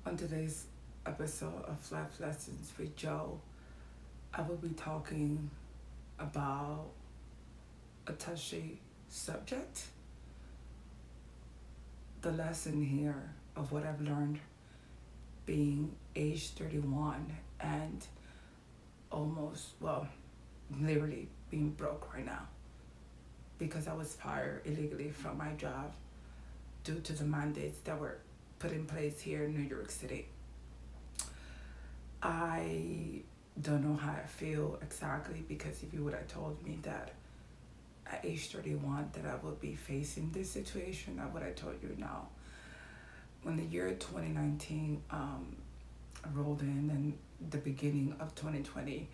On today's episode of Life Lessons with Joe, I will be talking about a touchy subject. The lesson here of what I've learned being age 31 and literally being broke right now because I was fired illegally from my job due to the mandates that were put in place here in New York City. I don't know how I feel exactly, because if you would have told me that at age 31 that I would be facing this situation, I would have told you no. When the year 2019 rolled in and the beginning of 2020,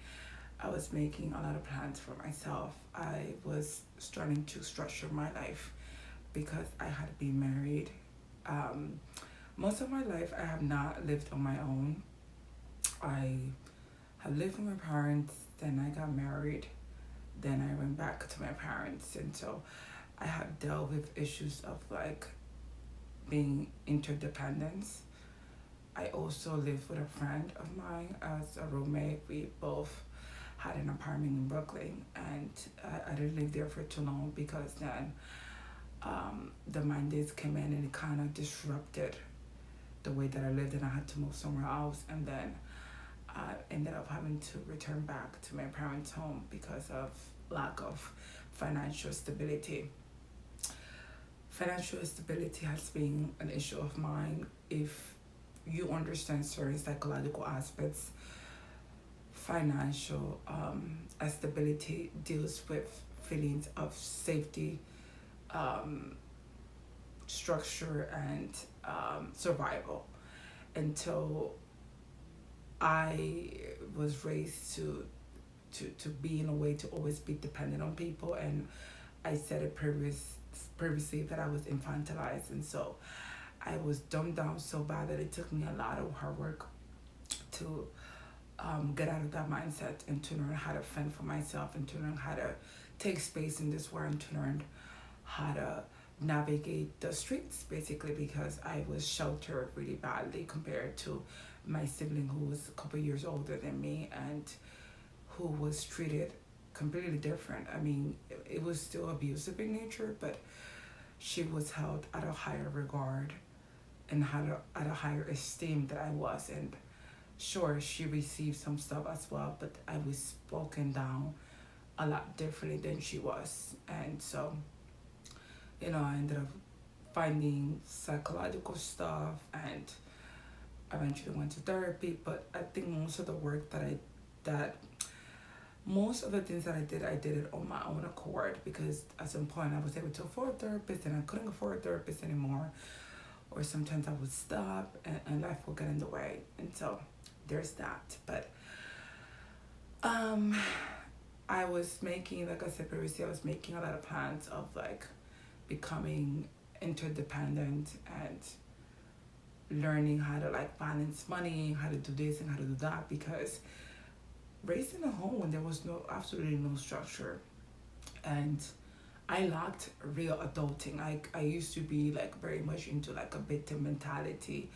I was making a lot of plans for myself. I was starting to structure my life because I had been married. Most of my life I have not lived on my own. I have lived with my parents, then I got married, then I went back to my parents, and so I have dealt with issues of like being interdependence. I also lived with a friend of mine as a roommate. We both had an apartment in Brooklyn, and I didn't live there for too long because then the mandates came in and it kind of disrupted the way that I lived, and I had to move somewhere else. And then I ended up having to return back to my parents' home because of lack of financial stability. Financial stability has been an issue of mine. If you understand certain psychological aspects, financial stability deals with feelings of safety, structure, and survival. Until I was raised to be in a way to always be dependent on people, and I said it previously that I was infantilized, and so I was dumbed down so bad that it took me a lot of hard work to get out of that mindset and to learn how to fend for myself and to learn how to take space in this world and to learn how to navigate the streets, basically, because I was sheltered really badly compared to my sibling who was a couple years older than me and who was treated completely different. I mean, it was still abusive in nature, but she was held at a higher regard and had at a higher esteem than I was. And sure, she received some stuff as well, but I was spoken down a lot differently than she was. And so, I ended up finding psychological stuff and eventually went to therapy. But I think most of the work most of the things that I did it on my own accord, because at some point I was able to afford a therapist and I couldn't afford a therapist anymore. Or sometimes I would stop and life would get in the way. And so there's that. But I was making, like I said previously, I was making a lot of plans of like becoming interdependent and learning how to like balance money, how to do this and how to do that, because raised in a home when there was absolutely no structure, and I lacked real adulting. I used to be like very much into like a victim mentality.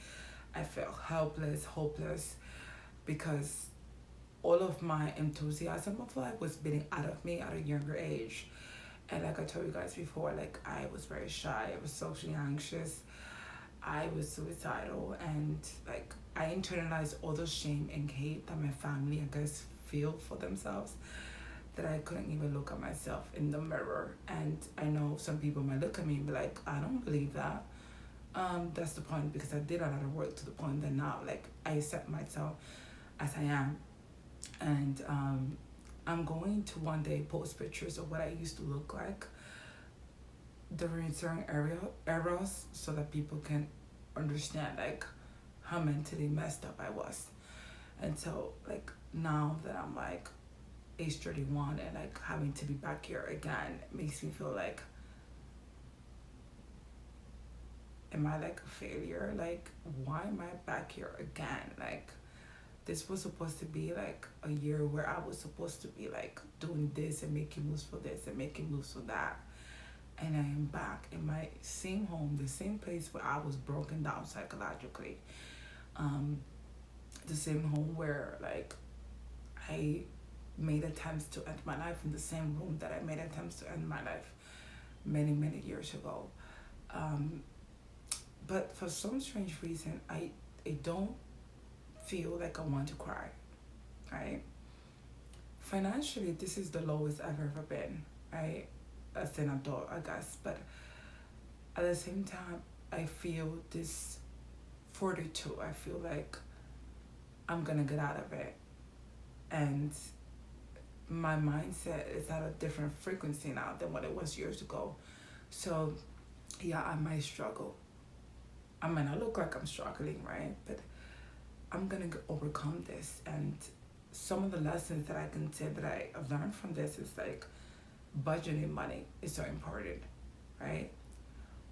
I felt helpless, hopeless, because all of my enthusiasm of life was being out of me at a younger age. And like I told you guys before, like I was very shy, I was socially anxious, I was suicidal, and like I internalized all the shame and hate that my family, I guess, feel for themselves, that I couldn't even look at myself in the mirror. And I know some people might look at me and be like, I don't believe that. That's the point, because I did a lot of work to the point that now like I accept myself as I am. And I'm going to one day post pictures of what I used to look like during certain eras so that people can understand like how mentally messed up I was. And so like now that I'm like age 31 and like having to be back here again, it makes me feel like, am I like a failure? Like, why am I back here again? Like, this was supposed to be like a year where I was supposed to be like doing this and making moves for this and making moves for that. And I am back in my same home, the same place where I was broken down psychologically. Um, the same home where like I made attempts to end my life, in the same room that I made attempts to end my life many years ago. Um, but for some strange reason, I don't feel like I want to cry, right? Financially, this is the lowest I've ever been, right? As an adult, I guess. But at the same time, I feel this fortitude. I feel like I'm gonna get out of it. And my mindset is at a different frequency now than what it was years ago. So, yeah, I might struggle. I might not look like I'm struggling, right? But I'm gonna overcome this. And some of the lessons that I can say that I have learned from this is like budgeting money is so important, right?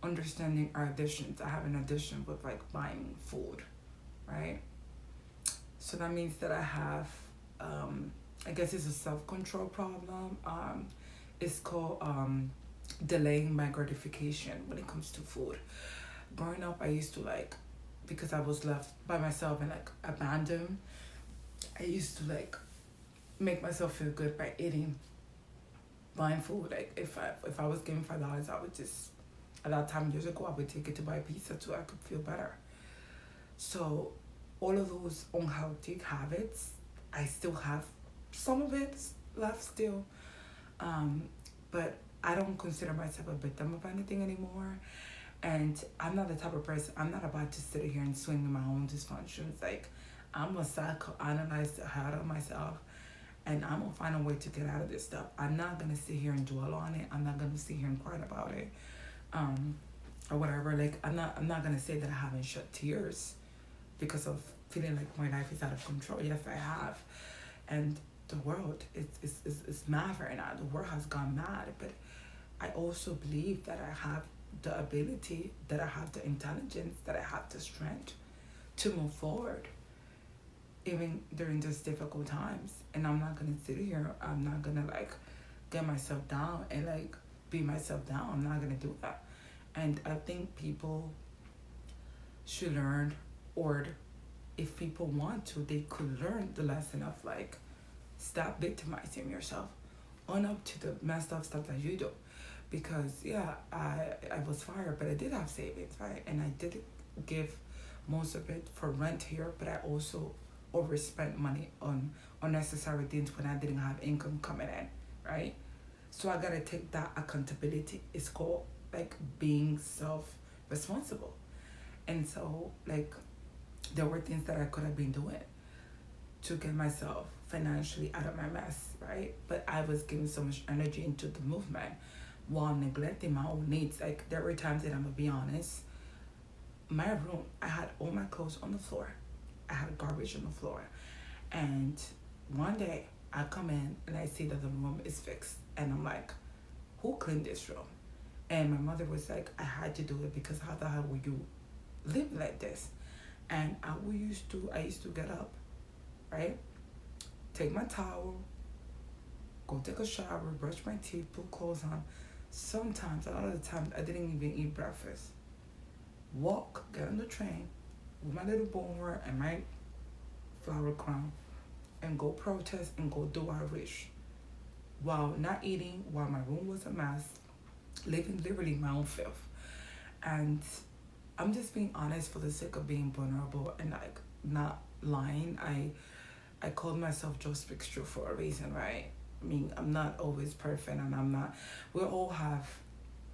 Understanding our additions. I have an addition with like buying food, right? So that means that I have, I guess it's a self-control problem. It's called delaying my gratification when it comes to food. Growing up, I used to like, because I was left by myself and like abandoned, I used to like make myself feel good by buying food. Like if I was given $5, I would just, at that time years ago, I would take it to buy pizza so I could feel better. So all of those unhealthy habits, I still have some of it left still. But I don't consider myself a victim of anything anymore. And I'm not the type of person, I'm not about to sit here and swing in my own dysfunctions. Like, I'm going to psychoanalyze the hell out of myself. And I'm going to find a way to get out of this stuff. I'm not going to sit here and dwell on it. I'm not going to sit here and cry about it. Or whatever. Like, I'm not going to say that I haven't shed tears because of feeling like my life is out of control. Yes, I have. And the world is mad right now. The world has gone mad. But I also believe that I have the ability, that I have the intelligence, that I have the strength to move forward, even during these difficult times. And I'm not gonna sit here, I'm not gonna like get myself down and like beat myself down. I'm not gonna do that. And I think people should learn, or if people want to, they could learn the lesson of like, stop victimizing yourself, own up to the messed up stuff that you do. Because yeah, I was fired, but I did have savings, right? And I did give most of it for rent here, but I also overspent money on unnecessary things when I didn't have income coming in, right? So I gotta take that accountability. It's called like being self-responsible. And so like there were things that I could have been doing to get myself financially out of my mess, right? But I was giving so much energy into the movement while neglecting my own needs. Like there were times that, I'm gonna be honest, my room, I had all my clothes on the floor. I had garbage on the floor. And one day I come in and I see that the room is fixed. And I'm like, who cleaned this room? And my mother was like, I had to do it because how the hell would you live like this? And I used to get up, right? Take my towel, go take a shower, brush my teeth, put clothes on. Sometimes, a lot of the time, I didn't even eat breakfast. Walk, get on the train with my little boomer and my flower crown and go protest and go do our wish. While not eating, while my room was a mess, living literally my own filth. And I'm just being honest for the sake of being vulnerable and like not lying. I called myself Jospeakstruth for a reason, right? I mean, I'm not always perfect and we all have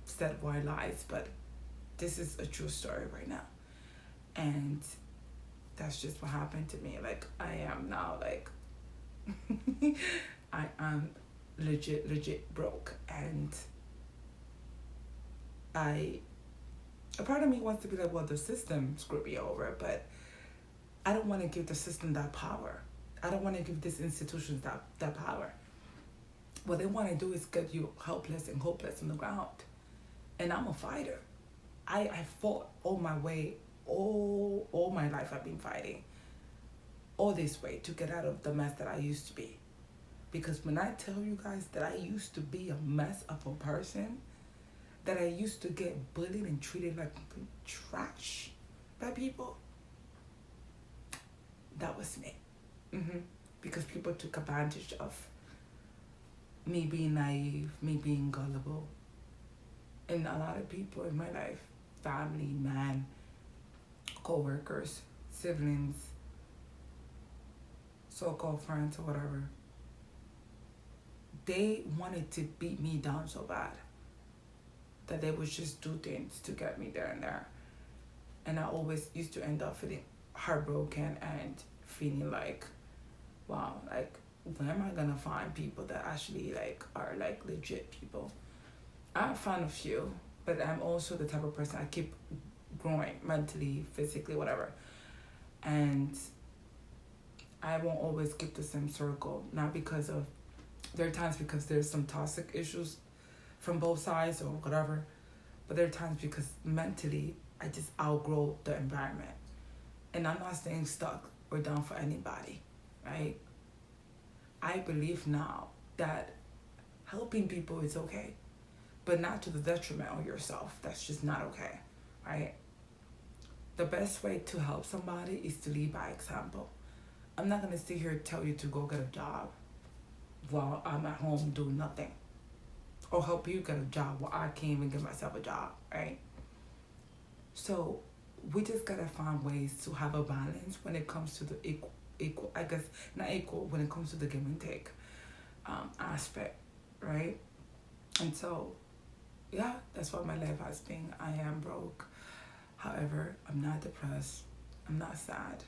said white lies, but this is a true story right now. And that's just what happened to me. Like, I am now like, I am legit broke. And a part of me wants to be like, well, the system screwed me over, but I don't want to give the system that power. I don't want to give these institutions that power. What they want to do is get you helpless and hopeless on the ground. And I'm a fighter. I fought all my way, all my life I've been fighting. All this way to get out of the mess that I used to be. Because when I tell you guys that I used to be a mess of a person, that I used to get bullied and treated like complete trash by people, that was me. Because people took advantage of me being naive, me being gullible. And a lot of people in my life, family, man, co-workers, siblings, so-called friends or whatever, they wanted to beat me down so bad that they would just do things to get me there and there. And I always used to end up feeling heartbroken and feeling like, wow, like, when am I gonna find people that actually like are like legit people? I've found a few, but I'm also the type of person, I keep growing mentally, physically, whatever. And I won't always keep the same circle, not because of, there are times because there's some toxic issues from both sides or whatever, but there are times because mentally I just outgrow the environment. And I'm not staying stuck or down for anybody, right? I believe now that helping people is okay, but not to the detriment of yourself. That's just not okay, right? The best way to help somebody is to lead by example. I'm not gonna sit here and tell you to go get a job while I'm at home doing nothing, or help you get a job while I can't even get myself a job, right? So we just gotta find ways to have a balance when it comes to the equal, I guess, not equal, when it comes to the give and take aspect, right? And so, yeah, that's what my life has been. I am broke. However, I'm not depressed. I'm not sad.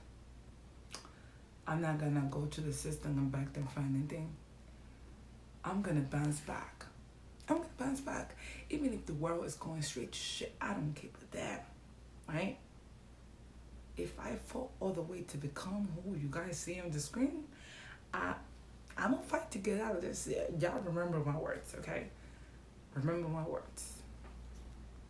I'm not gonna go to the system and beg them for anything. I'm gonna bounce back. I'm gonna bounce back. Even if the world is going straight to shit, I don't care about that, right? If I fought all the way to become who you guys see on the screen, I'm gonna fight to get out of this. Y'all remember my words, okay? Remember my words.